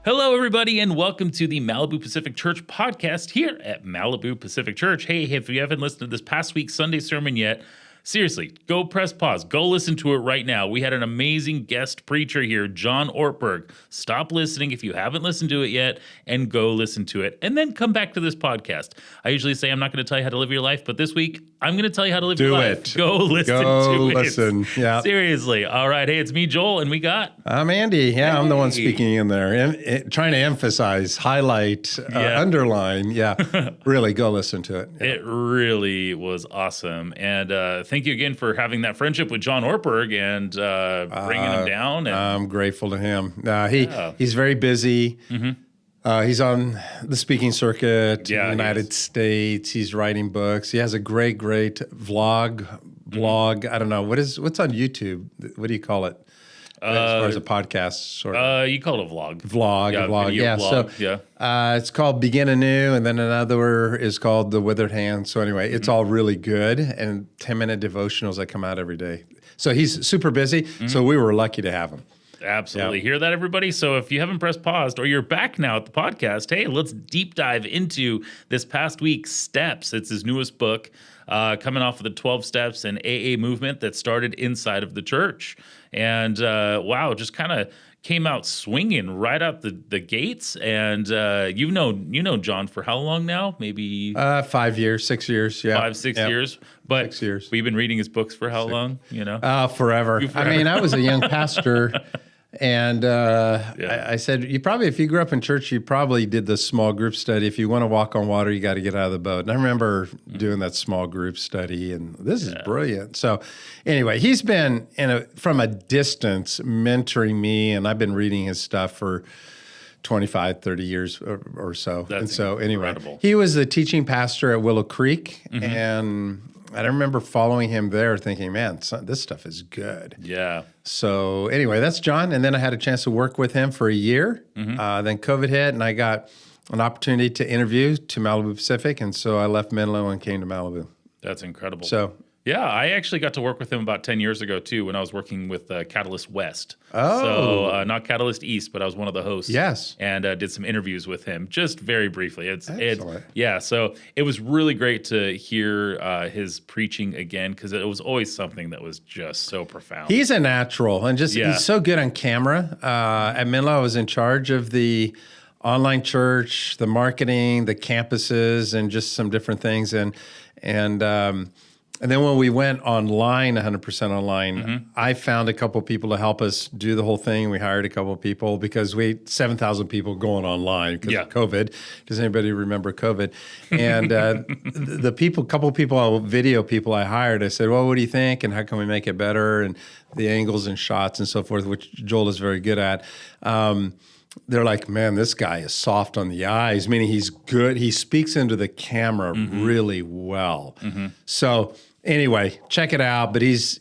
Hello, everybody, and welcome to the Malibu Pacific Church podcast here at Malibu Pacific Church. Hey, if you haven't listened to this past week's Sunday sermon yet, seriously, go press pause. Go listen to it right now. We had an amazing guest preacher here, John Ortberg. Stop listening if you haven't listened to it yet and go listen to it. And then come back to this podcast. I usually say I'm not going to tell you how to live your life, but this week I'm going to tell you how to live your life. Go listen to it. Listen. Yeah. Seriously. All right. Hey, it's me, Joel, and we got... I'm Andy. Yeah, I'm the one speaking in there. And trying to emphasize, highlight, underline. Yeah. Really, go listen to it. Yeah. It really was awesome. And thank you again for having that friendship with John Ortberg and bringing him down. And, I'm grateful to him. He's very busy. Mm-hmm. He's on the speaking circuit in the United States. He's writing books. He has a great blog. I don't know. What's on YouTube? What do you call it? As far as a podcast, sort of. You call it a vlog. Vlog. Yeah. Vlog. So it's called Begin Anew, and then another is called The Withered Hand. So anyway, it's all really good, and 10-minute devotionals that come out every day. So he's super busy, so we were lucky to have him. Absolutely. Hear that, everybody? So if you haven't pressed pause or you're back now at the podcast, hey, let's deep dive into this past week's Steps. It's his newest book, coming off of the 12 Steps and AA movement that started inside of the church. And just kind of came out swinging right out the gates. And you've known John for how long now? Maybe 5 years, 6 years. Yeah, 5-6 years. But 6 years. We've been reading his books for how long? Forever. I mean, I was a young pastor. And I said, if you grew up in church, you probably did the small group study. If you want to walk on water, you got to get out of the boat. And I remember doing that small group study, and this is brilliant. So anyway, he's been from a distance mentoring me, and I've been reading his stuff for 25, 30 years or so. That's incredible. He was the teaching pastor at Willow Creek, and I remember following him there thinking, man, this stuff is good. Yeah. So anyway, that's John. And then I had a chance to work with him for a year. Mm-hmm. Then COVID hit, and I got an opportunity to interview to Malibu Pacific. And so I left Menlo and came to Malibu. That's incredible. So yeah, I actually got to work with him about 10 years ago, too, when I was working with Catalyst West. Oh. So not Catalyst East, but I was one of the hosts. Yes. And did some interviews with him, just very briefly. Excellent. So it was really great to hear his preaching again, because it was always something that was just so profound. He's a natural, and he's so good on camera. At Menlo, I was in charge of the online church, the marketing, the campuses, and just some different things. And then when we went online, 100% online, I found a couple people to help us do the whole thing. We hired a couple people because we had 7,000 people going online because of COVID. Does anybody remember COVID? And couple people, video people I hired, I said, well, what do you think? And how can we make it better? And the angles and shots and so forth, which Joel is very good at. They're like, man, this guy is soft on the eyes, meaning he's good. He speaks into the camera really well. So anyway, check it out. But he's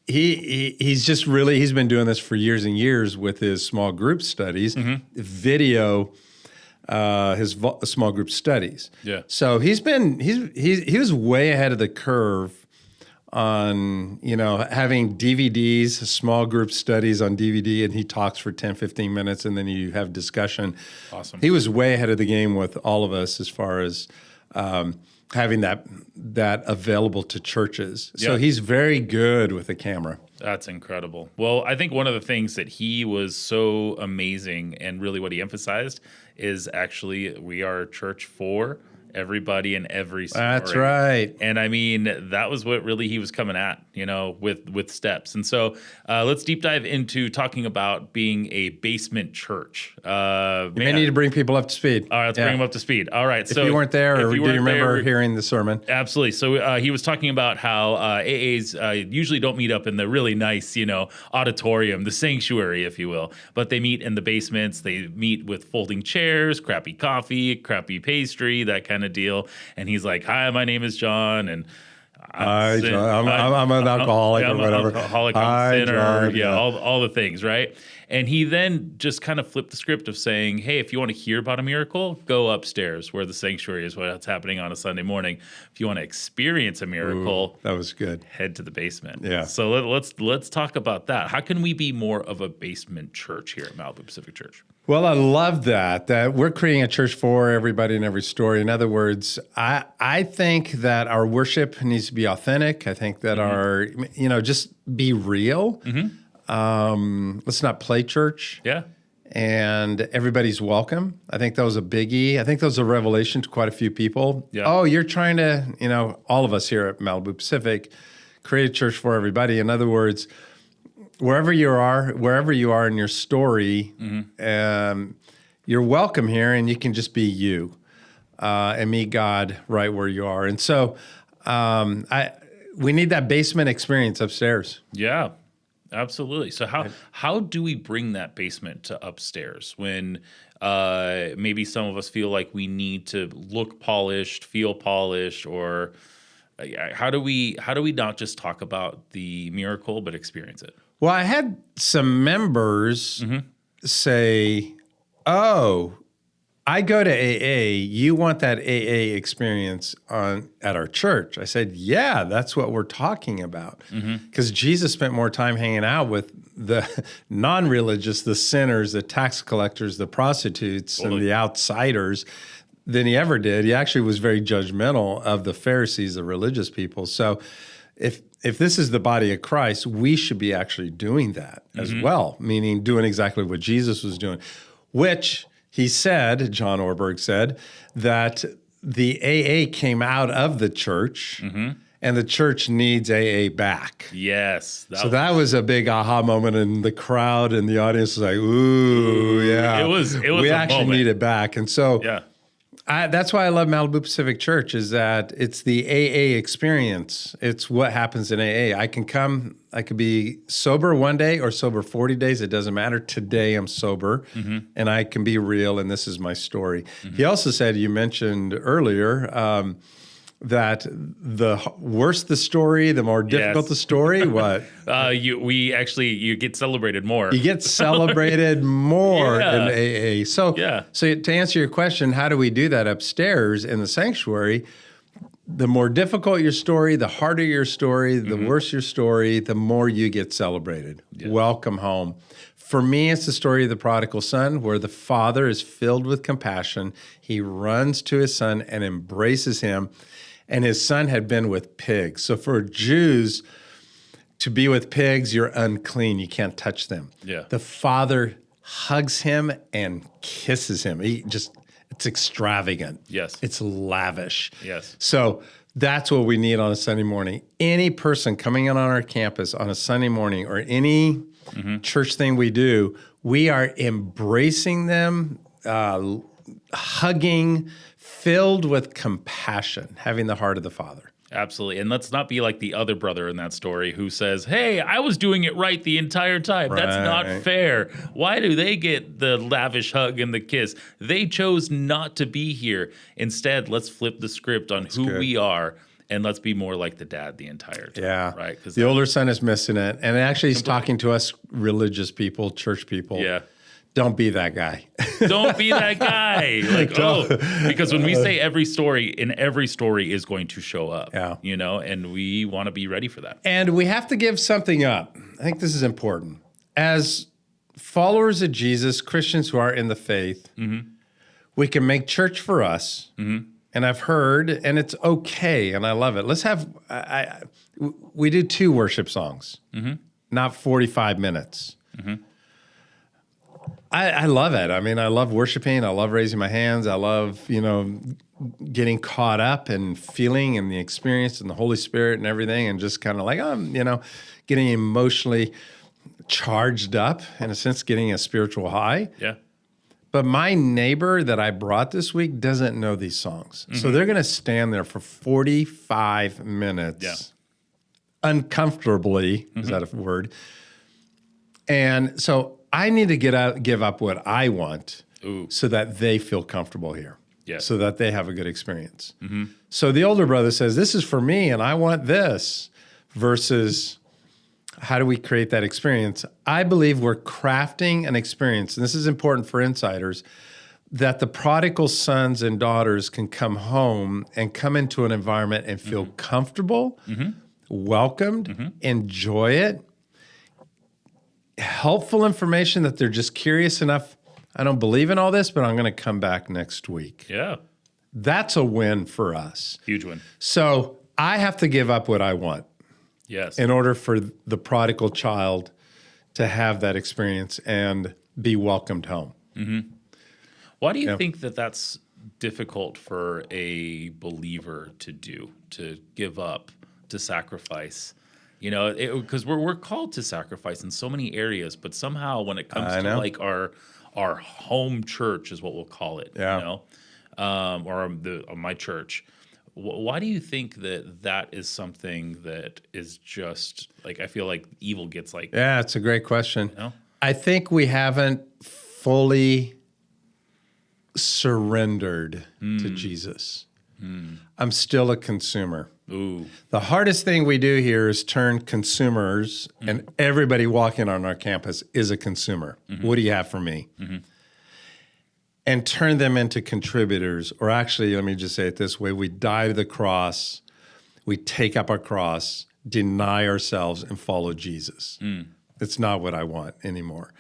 just really, he's been doing this for years and years with his small group studies, video, his small group studies. Yeah. So he was way ahead of the curve on, having DVDs, small group studies on DVD, and he talks for 10, 15 minutes, and then you have discussion. Awesome. He was way ahead of the game with all of us as far as having that available to churches. So he's very good with the camera. That's incredible. Well, I think one of the things that he was so amazing, and really what he emphasized, is actually we are a church for everybody and every story. That's right. And I mean, that was what really he was coming at, with Steps. And so let's deep dive into talking about being a basement church. You may need to bring people up to speed. All right, let's bring them up to speed. All right. If you weren't there, or do you remember hearing the sermon? Absolutely. So he was talking about how AAs usually don't meet up in the really nice, auditorium, the sanctuary, if you will, but they meet in the basements. They meet with folding chairs, crappy coffee, crappy pastry, that kind of deal. And he's like, hi, my name is John, and I'm an alcoholic or whatever. I'm an alcoholic, I'm a sinner, John, all the things, right? And he then just kind of flipped the script of saying, hey, if you want to hear about a miracle, go upstairs where the sanctuary is, what's happening on a Sunday morning. If you want to experience a miracle, that was good. Head to the basement. Yeah. So let's talk about that. How can we be more of a basement church here at Malibu Pacific Church? Well, I love that we're creating a church for everybody in every story. In other words, I think that our worship needs to be authentic. I think that our, just be real. Let's not play church. Yeah. And everybody's welcome. I think that was a biggie. I think that was a revelation to quite a few people. Yeah. Oh, you're trying to, all of us here at Malibu Pacific, create a church for everybody. In other words, wherever you are in your story, you're welcome here, and you can just be you and meet God right where you are. And so we need that basement experience upstairs. Yeah. Absolutely. So how do we bring that basement to upstairs when maybe some of us feel like we need to look polished, feel polished, or how do we not just talk about the miracle but experience it? Well, I had some members say, "Oh, I go to AA. You want that AA experience at our church?" I said, "Yeah, that's what we're talking about." Because Jesus spent more time hanging out with the non-religious, the sinners, the tax collectors, the prostitutes, and the outsiders than he ever did. He actually was very judgmental of the Pharisees, the religious people. So if this is the body of Christ, we should be actually doing that as well, meaning doing exactly what Jesus was doing, which he said, John Orberg said, that the AA came out of the church and the church needs AA back. Yes. That was a big aha moment, and the crowd and the audience was like, ooh, yeah. It was we actually need it back. And so yeah. That's why I love Malibu Pacific Church, is that it's the AA experience. It's what happens in AA. I could be sober one day or sober 40 days. It doesn't matter. Today I'm sober and I can be real, and this is my story. He also said, you mentioned earlier, that the worse the story, the more difficult the story. What? You get celebrated more. You get celebrated more in AA. So to answer your question, how do we do that upstairs in the sanctuary? The more difficult your story, the harder your story, the worse your story, the more you get celebrated. Yeah. Welcome home. For me, it's the story of the prodigal son, where the father is filled with compassion. He runs to his son and embraces him. And his son had been with pigs. So for Jews, to be with pigs, you're unclean. You can't touch them. Yeah. The father hugs him and kisses him. It's extravagant. Yes. It's lavish. Yes. So that's what we need on a Sunday morning. Any person coming in on our campus on a Sunday morning, or any church thing we do, we are embracing them, hugging, filled with compassion, having the heart of the Father. Absolutely. And let's not be like the other brother in that story who says, hey, I was doing it right the entire time. Right. That's not fair. Why do they get the lavish hug and the kiss? They chose not to be here. Instead, let's flip the script on who we are, and let's be more like the dad the entire time. Yeah. Right? Because the older son is missing it. And actually he's talking to us religious people, church people. Yeah. Don't be that guy. Don't be that guy. Because when we say every story is going to show up, and we want to be ready for that. And we have to give something up. I think this is important. As followers of Jesus, Christians who are in the faith, we can make church for us. And I've heard, and it's okay, and I love it. Let's have, we do 2 worship songs, not 45 minutes. I love it. I mean, I love worshiping. I love raising my hands. I love, getting caught up and feeling and the experience and the Holy Spirit and everything, and just kind of like, getting emotionally charged up, in a sense, getting a spiritual high. Yeah. But my neighbor that I brought this week doesn't know these songs. So they're going to stand there for 45 minutes, uncomfortably, is that a word? And so I need to give up what I want so that they feel comfortable here, so that they have a good experience. So the older brother says, this is for me and I want this, versus how do we create that experience? I believe we're crafting an experience, and this is important for insiders, that the prodigal sons and daughters can come home and come into an environment and feel comfortable, welcomed, enjoy it, helpful information that they're just curious enough. I don't believe in all this, but I'm going to come back next week. Yeah. That's a win for us. Huge win. So I have to give up what I want. Yes. In order for the prodigal child to have that experience and be welcomed home. Why do you think that that's difficult for a believer to do, to give up, to sacrifice? You know, because we're called to sacrifice in so many areas, but somehow when it comes to like our home church is what we'll call it, Yeah. you know, or my church. Why do you think that is something that is just like, I feel like evil gets like, Yeah, it's a great question. you know? I think we haven't fully surrendered to Jesus. I'm still a consumer. Ooh, The hardest thing we do here is turn consumers, and everybody walking on our campus is a consumer. What do you have for me? And turn them into contributors. Or actually, let me just say it this way. We die to the cross. We take up our cross, deny ourselves, and follow Jesus. It's not what I want anymore.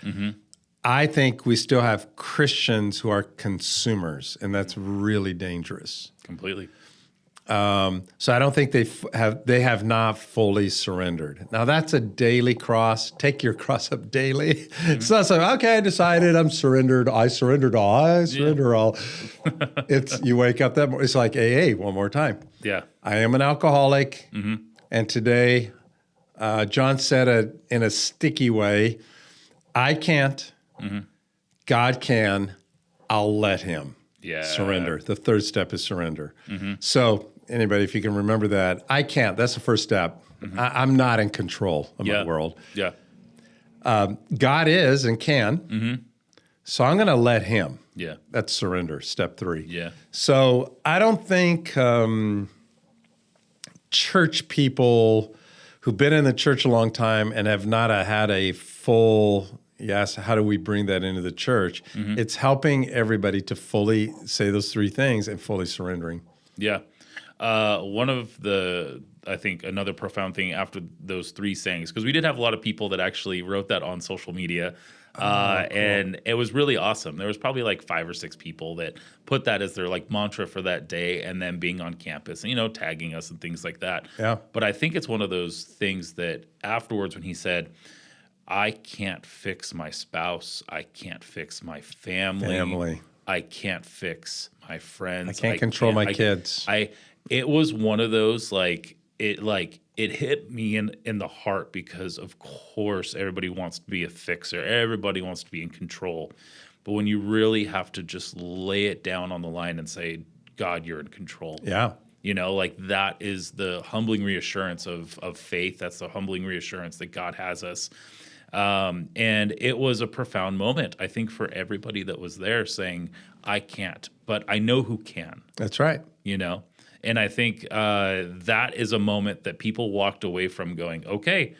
I think we still have Christians who are consumers, and that's really dangerous. completely. So I don't think they have not fully surrendered. Now that's a daily cross. Take your cross up daily. It's not so, okay, I decided I'm surrendered. I surrendered all. I surrender all. It's you wake up that morning. It's like AA one more time. Yeah. I am an alcoholic, and today, John said it in a sticky way. I can't. God can. I'll let Him. Yeah. Surrender. The third step is surrender. So anybody, if you can remember that, I can't. That's the first step. I'm not in control of my world. Yeah. God is and can. So I'm going to let Him. Yeah. That's surrender, step 3. Yeah. So I don't think church people who've been in the church a long time and have not had a full, yes, how do we bring that into the church? It's helping everybody to fully say those 3 things and fully surrendering. Yeah. One of I think another profound thing after those 3 sayings, because we did have a lot of people that actually wrote that on social media. Cool. And it was really awesome. There was probably like 5 or 6 people that put that as their like mantra for that day, and then being on campus and, you know, tagging us and things like that. Yeah. But I think it's one of those things that afterwards when he said, I can't fix my spouse, I can't fix my family. I can't fix my friends. I can't control my kids. It was one of those it hit me in the heart, because of course everybody wants to be a fixer. Everybody wants to be in control. But when you really have to just lay it down on the line and say, God, you're in control. Yeah. You know, like that is the humbling reassurance of faith. That's the humbling reassurance that God has us. And it was a profound moment, I think, for everybody that was there, saying, I can't, but I know who can. That's right. You know? And I think that is a moment that people walked away from going, okay,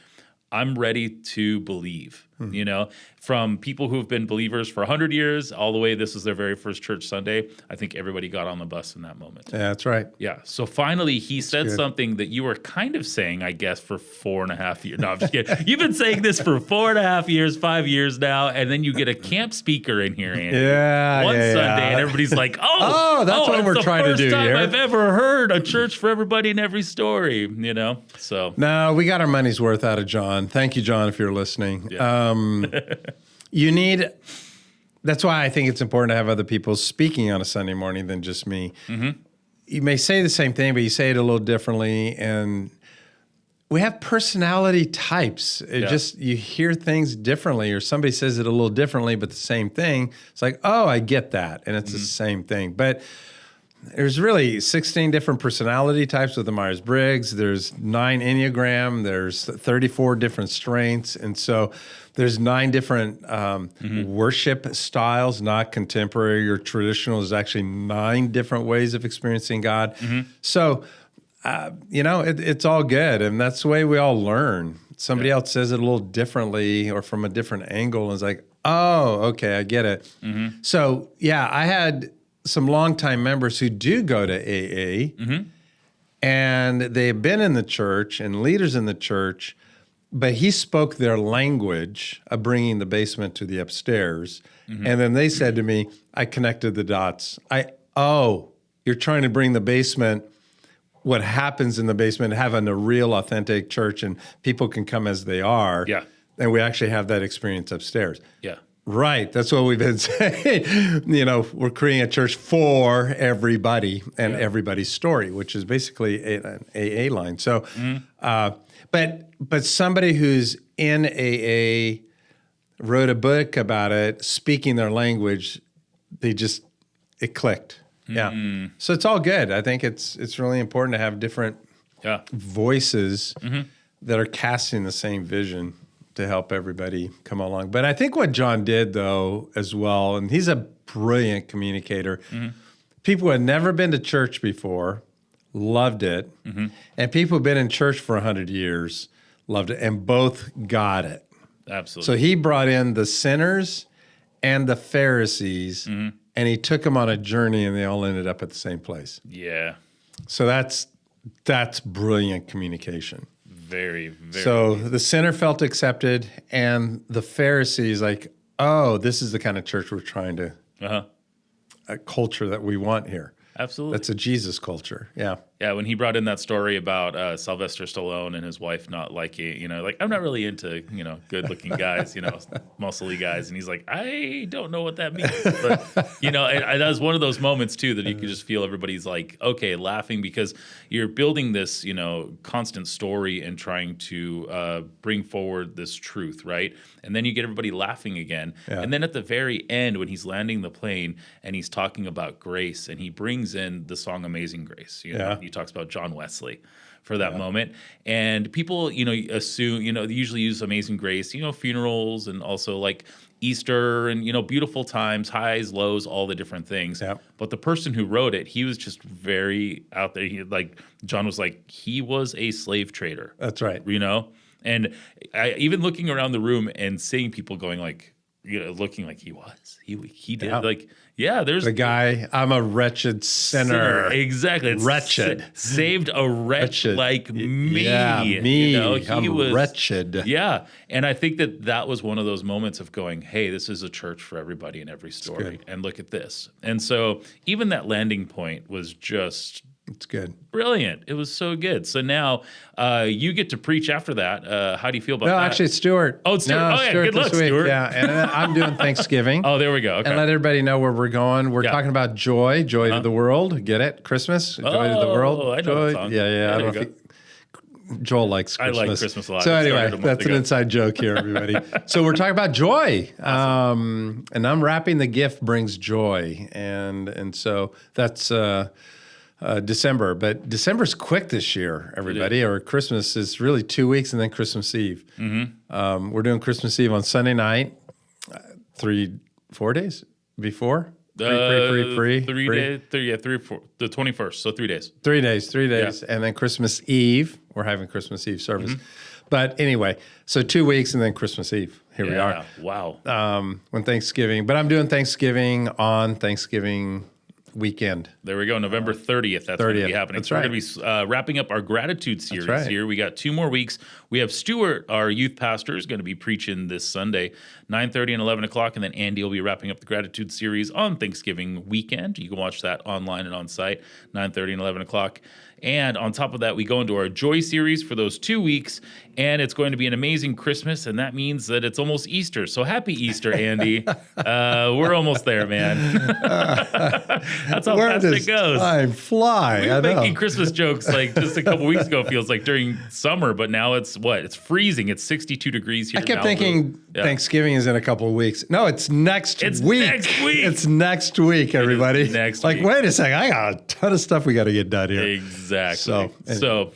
I'm ready to believe, you know, from people who have been believers for 100 years all the way. This was their very first church Sunday. I think everybody got on the bus in that moment. Yeah, that's right. Yeah. So finally, he said something that you were kind of saying, I guess, for 4.5 years. No, I'm just kidding. You've been saying this for 4.5 years, 5 years now, and then you get a camp speaker in here, Andy. One Sunday, and everybody's like, that's what we're trying to do here. It's the first time I've ever heard a church for everybody in every story, you know? So no, we got our money's worth out of John. Thank you, John, if you're listening. Yeah. That's why I think it's important to have other people speaking on a Sunday morning than just me. You may say the same thing, but you say it a little differently. And we have personality types. You hear things differently, or somebody says it a little differently, but the same thing. It's like, oh, I get that. And it's the same thing. But there's really 16 different personality types with the Myers-Briggs. There's 9 Enneagram. There's 34 different strengths. And so there's 9 different worship styles, not contemporary or traditional. There's actually 9 different ways of experiencing God. So, it's all good. And that's the way we all learn. Somebody else says it a little differently or from a different angle. And it's like, oh, okay, I get it. So, yeah, I had some longtime members who do go to AA, and they've been in the church and leaders in the church, but he spoke their language of bringing the basement to the upstairs. And then they said to me, I connected the dots. You're trying to bring the basement, what happens in the basement, having a real authentic church and people can come as they are. Yeah. And we actually have that experience upstairs. Yeah. Right. That's what we've been saying. We're creating a church for everybody and everybody's story, which is basically an AA line. So, but somebody who's in AA wrote a book about it, speaking their language, it clicked. Yeah. So it's all good. I think it's really important to have different voices that are casting the same vision to help everybody come along. But I think what John did, though, as well, and he's a brilliant communicator, people who had never been to church before loved it, and people who've been in church for 100 years loved it, and both got it. Absolutely. So he brought in the sinners and the Pharisees, and he took them on a journey, and they all ended up at the same place. Yeah. So that's brilliant communication. Very, very. So the sinner felt accepted, and the Pharisees this is the kind of church we're trying to, a culture that we want here. Absolutely. That's a Jesus culture. Yeah. Yeah, when he brought in that story about Sylvester Stallone and his wife not liking, I'm not really into, good-looking guys, muscly guys. And he's like, I don't know what that means. But, and that was one of those moments, too, that you could just feel everybody's like, okay, laughing because you're building this, constant story and trying to bring forward this truth, right? And then you get everybody laughing again. Yeah. And then at the very end, when he's landing the plane and he's talking about grace and he brings in the song Amazing Grace, he talks about John Wesley for that moment. And people, assume, they usually use Amazing Grace, funerals and also like Easter and, beautiful times, highs, lows, all the different things. Yeah. But the person who wrote it, he was just very out there. John was like, he was a slave trader. That's right. And even looking around the room and seeing people going like, looking like he did. Yeah. There's the guy. I'm a wretched sinner. Exactly. It's wretched. Saved a wretch like me. Yeah, me. I'm wretched. Yeah. And I think that was one of those moments of going, hey, this is a church for everybody in every story. And look at this. And so even that landing point was just... It's good. Brilliant. It was so good. So now you get to preach after that. How do you feel about that? No, actually, it's Stuart. Oh, Stuart. No, Stuart good luck, Stuart. Yeah, and I'm doing Thanksgiving. Oh, there we go. Okay. And let everybody know where we're going. We're talking about joy to the world. Get it? Christmas? Joy to the world. Oh, I know joy. the song. Yeah. I don't know if Joel likes Christmas. I like Christmas a lot. So anyway, that's an inside joke here, everybody. So we're talking about joy. Awesome. And unwrapping the gift brings joy. And so that's... December, but December's quick this year, everybody. Or Christmas is really 2 weeks and then Christmas Eve. We're doing Christmas Eve on Sunday night, 4 days before. Three days, 3 or 4, the 21st, so 3 days. 3 days, yeah. And then Christmas Eve, we're having Christmas Eve service. But anyway, so 2 weeks and then ChristmasEve. Here we are. Wow. When Thanksgiving, but I'm doing Thanksgiving on Thanksgiving weekend. There we go. November 30th. That's going to be happening. That's right. We're going to be wrapping up our gratitude series here. We got 2 more weeks. We have Stuart, our youth pastor, is going to be preaching this Sunday, 9:30 and 11 o'clock. And then Andy will be wrapping up the gratitude series on Thanksgiving weekend. You can watch that online and on site, 9:30 and 11 o'clock. And on top of that, we go into our Joy series for those 2 weeks, and it's going to be an amazing Christmas, and that means that it's almost Easter. So happy Easter, Andy. We're almost there, man. That's how fast it goes. Time fly. We were making Christmas jokes like just a couple weeks ago. Feels like during summer, but now it's what? It's freezing. It's 62 degrees here. I kept thinking Thanksgiving is in a couple of weeks. No, it's next week. It's next week, everybody. Next week. Wait a second. I got a ton of stuff we got to get done here. Exactly. So,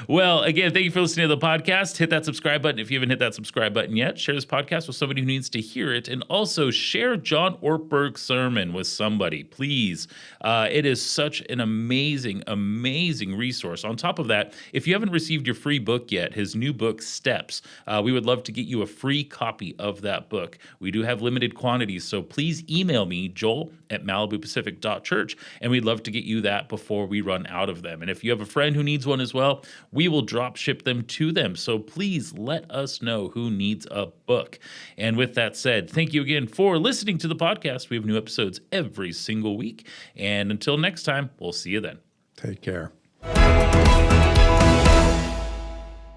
well, again, thank you for listening to the podcast. Hit that subscribe button if you haven't hit that subscribe button yet. Share this podcast with somebody who needs to hear it. And also share John Ortberg's sermon with somebody, please. It is such an amazing, amazing resource. On top of that, if you haven't received your free book yet, his new book, Steps, we would love to get you a free copy of that book. We do have limited quantities, so please email me, Joel@MalibuPacific.church, and we'd love to get you that before we run out of them. them. And if you have a friend who needs one as well, we will drop ship them to them. So please let us know who needs a book. And with that said, thank you again for listening to the podcast. We have new episodes every single week. And until next time, we'll see you then. Take care.